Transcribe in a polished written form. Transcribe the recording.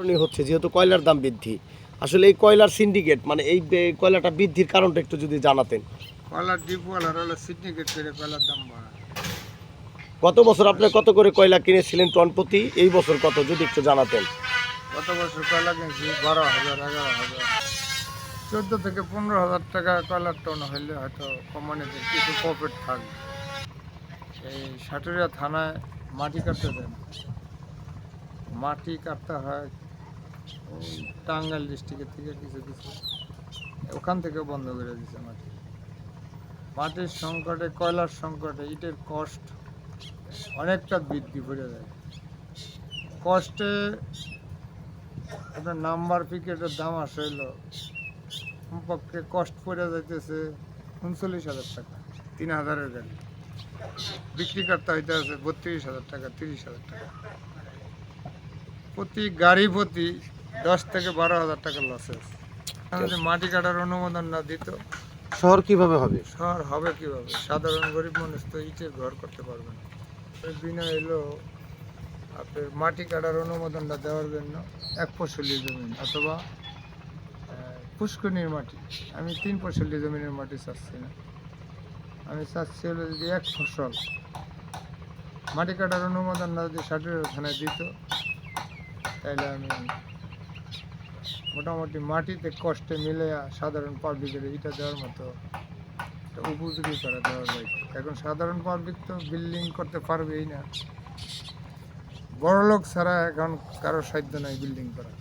কারণে হচ্ছে যেহেতু কয়লার দাম বৃদ্ধি, আসলে এই কয়লার সিন্ডিকেট মানে এই কয়লাটা বৃদ্ধির কারণটা একটু যদি জানাতেন। কয়লার ডিপওয়ালার হলো সিন্ডিকেট করে কয়লার দাম বাড়ায়। গত বছর আপনি কত করে কয়লা কিনেছিলেন টন প্রতি, এই বছর কত যদি একটু জানাতেন। গত বছর কয়লা কিনছি 12,000, 11,000, 14 থেকে 15,000 টাকা কয়লার টন হইলে হয়তো কোম্পানিতে কিছু প্রফিট থাকবে। এই সাটুরিয়া থানায় মাটি কাটতে দেন, মাটি কাটতে হয় ওই টাঙ্গাইল ডিস্ট্রিক্টের থেকে কিছু কিছু, ওখান থেকে বন্ধ করে দিচ্ছে মাটি। মাটির সংকটে, কয়লার সংকটে ইটের কষ্ট অনেকটা বৃদ্ধি করে যায়। কষ্টে আপনার নাম্বার পিকেটের দাম আসে হলো কমপক্ষে কষ্ট পড়ে যাইতেছে 39,000 টাকা, 3,000-এর গাড়ি বিক্রি করতে হইতে আছে 32,000 টাকা, 30,000 টাকা প্রতি গাড়ি, প্রতি 10 থেকে 12,000 টাকা লসে আছে। যদি মাটি কাটার অনুমোদন না দিত, শহর কিভাবে হবে? শহর হবে কিভাবে? সাধারণ গরিব মানুষ তো ইটের ঘর করতে পারবে না। এর বিনয় এলো আপনার মাটি কাটার অনুমোদনটা দেওয়ার জন্য 1 ফসলি জমিন অথবা পুষ্করণীর মাটি। আমি 3 ফসলি জমিনের মাটি চাচ্ছি না, আমি চাচ্ছি হলো যদি 1 ফসল মাটি কাটার অনুমোদন না যদি সাটুরিয়া থানায় দিত, তাহলে আমি মোটামুটি মাটিতে কষ্টে মিলে সাধারণ পাবলিকের এটা দেওয়ার মতো একটা উপযোগী করা দেওয়ার যায়। এখন সাধারণ পাবলিক তো বিল্ডিং করতে পারবেই না, বড় লোক ছাড়া এখন কারো সাধ্য নাই বিল্ডিং করা।